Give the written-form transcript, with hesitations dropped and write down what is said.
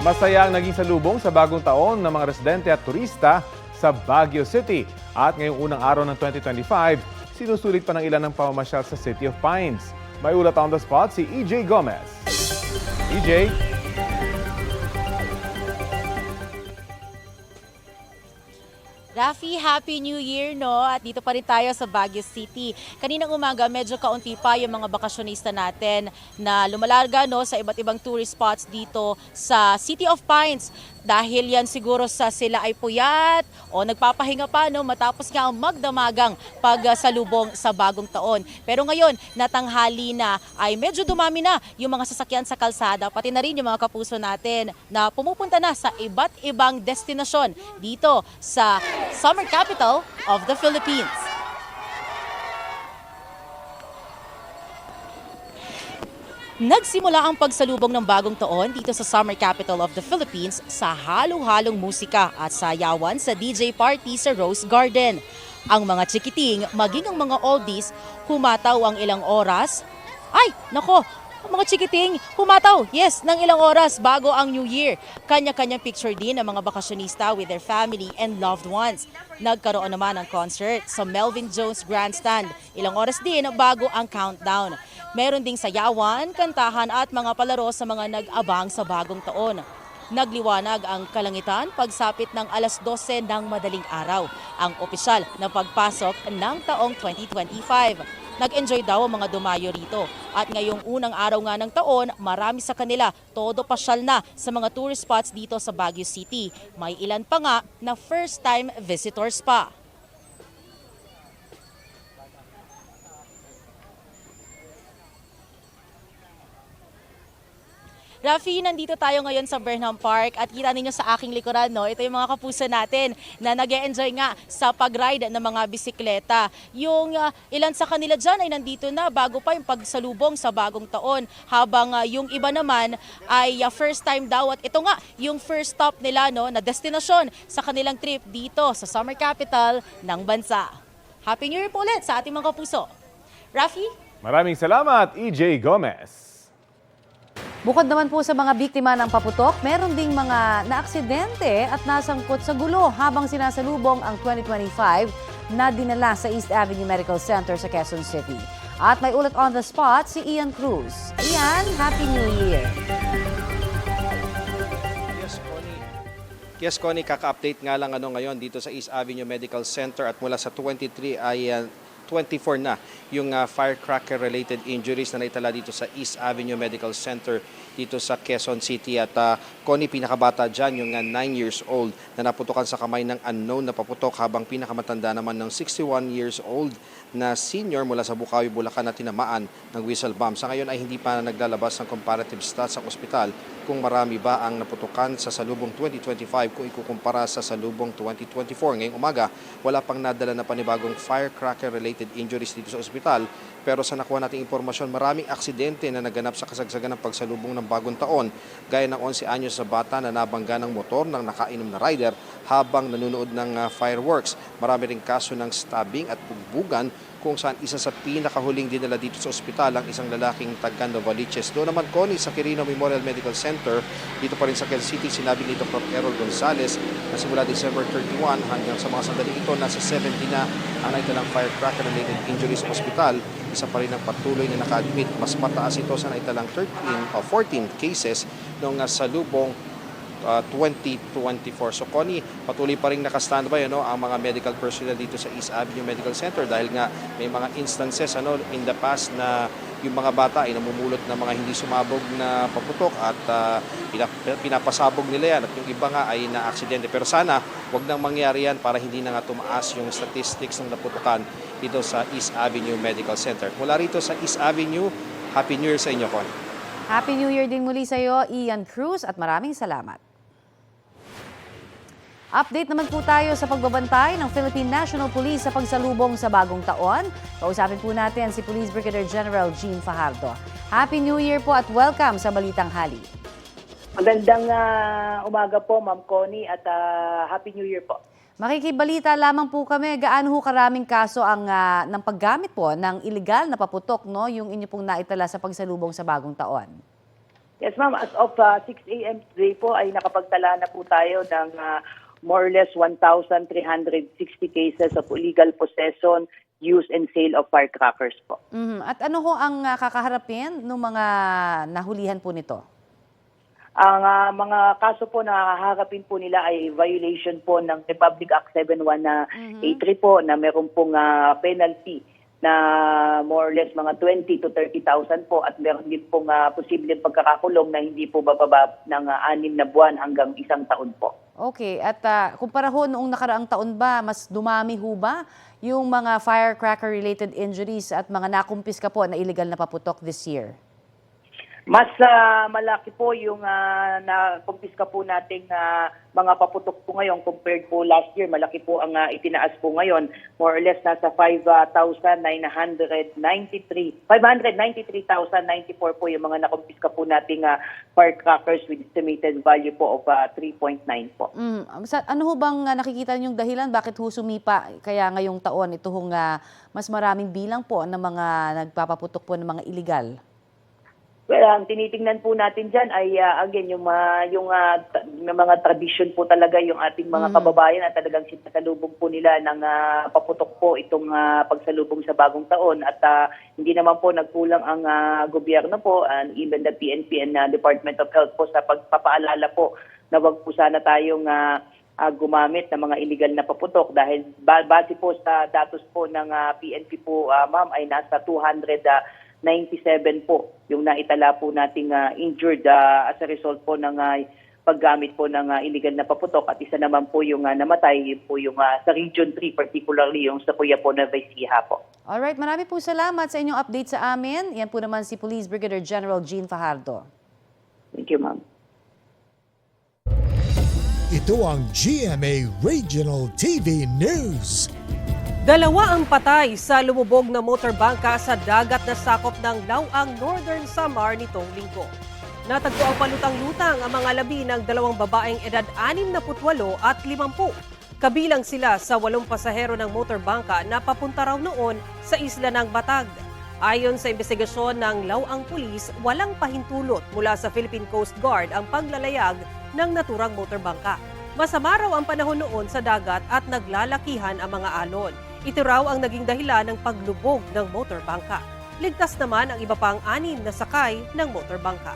Masaya ang naging salubong sa bagong taon ng mga residente at turista sa Baguio City. At ngayong unang araw ng 2025, sinusulit pa ng ilan ng pamamasyal sa City of Pines. May ulat on the spot si EJ Gomez. EJ? Rafi, Happy New Year, no? At dito pa rin tayo sa Baguio City. Kaninang umaga, medyo kaunti pa yung mga bakasyonista natin na lumalarga, no, sa iba't ibang tourist spots dito sa City of Pines. Dahil yan siguro sa sila ay puyat o nagpapahinga pa, no, matapos nga ang magdamagang pagsalubong sa bagong taon. Pero ngayon, natanghali na ay medyo dumami na yung mga sasakyan sa kalsada, pati na rin yung mga kapuso natin na pumupunta na sa iba't ibang destinasyon dito sa summer capital of the Philippines. Nagsimula ang pagsalubong ng bagong taon dito sa summer capital of the Philippines sa halo-halong musika at sayawan sa DJ party sa Rose Garden. Ang mga chikiting, maging ang mga oldies, humataw ang ilang oras. Ay, nako! Ang mga chikiting, humataw, yes, ng ilang oras bago ang New Year. Kanya-kanyang picture din ng mga bakasyonista with their family and loved ones. Nagkaroon naman ng concert sa Melvin Jones Grandstand. Ilang oras din bago ang countdown. Meron ding sayawan, kantahan at mga palaro sa mga nag-abang sa bagong taon. Nagliwanag ang kalangitan pagsapit ng alas 12 ng madaling araw, ang opisyal na pagpasok ng taong 2025. Nag-enjoy daw ang mga dumayo rito. At ngayong unang araw nga ng taon, marami sa kanila todo pasyal na sa mga tourist spots dito sa Baguio City. May ilan pa nga na first-time visitors pa. Rafi, nandito tayo ngayon sa Burnham Park at kita ninyo sa aking likuran, no? Ito yung mga kapuso natin na nag-e-enjoy nga sa pag-ride ng mga bisikleta. Yung ilan sa kanila dyan ay nandito na bago pa yung pagsalubong sa bagong taon. Habang yung iba naman ay first time daw at ito nga yung first stop nila, no, na destinasyon sa kanilang trip dito sa summer capital ng bansa. Happy New Year po ulit sa ating mga kapuso. Rafi? Maraming salamat, EJ Gomez. Bukod naman po sa mga biktima ng paputok, meron ding mga naaksidente at nasangkot sa gulo habang sinasalubong ang 2025 na dinala sa East Avenue Medical Center sa Quezon City. At may ulat on the spot si Ian Cruz. Ian, Happy New Year! Yes, Connie, kaka-update nga lang ngayon dito sa East Avenue Medical Center at mula sa 23 ay 24 na yung firecracker-related injuries na naitala dito sa East Avenue Medical Center dito sa Quezon City. At Connie, pinakabata dyan yung 9 years old na naputukan sa kamay ng unknown na paputok, habang pinakamatanda naman ng 61 years old na senior mula sa Bukawi, Bulacan na tinamaan ng whistle bomb. Sa ngayon ay hindi pa naglalabas ng comparative stats sa ospital kung marami ba ang naputukan sa salubong 2025 kung ikukumpara sa salubong 2024. Ngayong umaga, wala pang nadala na panibagong firecracker-related injuries dito sa ospital. Pero sa nakuha nating impormasyon, maraming aksidente na naganap sa kasagsagan ng pagsalubong ng bagong taon, gaya ng 11 anyos sa bata na nabangga ng motor ng nakainom na rider habang nanonood ng fireworks. Marami ring kaso ng stabbing at bugbugan kung saan isa sa pinakahuling dinala dito sa ospital ang isang lalaking taga Novaliches. Doon naman, Connie, sa Quirino Memorial Medical Center, dito pa rin sa Quezon City, sinabi ni Dr. Errol Gonzalez na simula December 31 hanggang sa mga sandali ito, nasa 70 na ang naitalang firecracker-related injuries sa ospital. Isa pa rin ang patuloy na naka-admit. Mas mataas ito sa naitalang 14 cases noong salubong 2024. So Connie, patuloy pa rin naka-standby ang mga medical personnel dito sa East Avenue Medical Center dahil nga may mga instances in the past na yung mga bata ay namumulot ng mga hindi sumabog na paputok at pinapasabog nila yan at yung iba nga ay na-aksidente. Pero sana wag nang mangyari yan para hindi na nga tumaas yung statistics ng naputukan dito sa East Avenue Medical Center. Mula rito sa East Avenue, Happy New Year sa inyo, Connie. Happy New Year din muli sa iyo, Ian Cruz, at maraming salamat. Update naman po tayo sa pagbabantay ng Philippine National Police sa pagsalubong sa bagong taon. Kausapin po natin si Police Brigadier General Jean Fajardo. Happy New Year po at welcome sa Balitang Hali. Magandang umaga po, Ma'am Connie, at Happy New Year po. Makikibalita lamang po kami, gaano ho karaming kaso ang ng paggamit po ng illegal na paputok, no, yung inyo pong naitala sa pagsalubong sa bagong taon? Yes, ma'am. As of 6 a.m. today po ay nakapagtala na po tayo ng more or less 1,360 cases of illegal possession, use, and sale of firecrackers po. At ano ho ang kakaharapin ng mga nahulihan po nito? Ang mga kaso po na haharapin po nila ay violation po ng Republic Act 7183 po na meron pong penalty na more or less mga 20 to 30,000 po at meron din pong posibleng pagkakakulong na hindi po bababa ng 6 na buwan hanggang 1 taon po. Okay, at kumpara ho noong nakaraang taon ba, mas dumami ho ba yung mga firecracker-related injuries at mga nakumpiska po na illegal na paputok this year? Mas malaki po yung nakumpiska po nating mga paputok po ngayon compared po last year. Malaki po ang itinaas po ngayon. More or less nasa 593,094 po yung mga nakumpiska po nating firecrackers with estimated value po of 3.9 po. Ano ho bang nakikita niyong dahilan? Bakit ho sumipa kaya ngayong taon ito hong mas maraming bilang po ng mga nagpapaputok po ng mga illegal? Well, ang tinitingnan po natin dyan ay again yung mga tradition po talaga yung ating mga kababayan at talagang sinasalubong po nila ng paputok po itong pagsalubong sa bagong taon at hindi naman po nagkulang ang gobyerno po and even the PNP and Department of Health po sa pagpapaalala po na wag po sana tayong gumamit ng mga illegal na paputok dahil base po sa datos po ng PNP po ma'am ay nasa 297 po yung naitala po nating injured as a result po ng paggamit po ng illegal na paputok at isa naman po yung namatay yun po yung sa Region 3 particularly yung sa Kuya po na Ecija po. Alright, marami po salamat sa inyong update sa amin. Yan po naman si Police Brigadier General Jean Fajardo. Thank you, ma'am. Ito ang GMA Regional TV News. 2 ang patay sa lumubog na motorbangka sa dagat na sakop ng Lawang Northern Samar nitong linggo. Natagpo ang palutang-lutang ang mga labi ng 2 babaeng edad 68 at 50. Kabilang sila sa 8 pasahero ng motorbangka na papunta raw noon sa isla ng Batag. Ayon sa investigasyon ng Lawang Police, walang pahintulot mula sa Philippine Coast Guard ang paglalayag ng naturang motorbangka. Masama raw ang panahon noon sa dagat at naglalakihan ang mga alon. Ito raw ang naging dahilan ng paglubog ng motorbangka. Ligtas naman ang iba pang 6 na sakay ng motorbangka.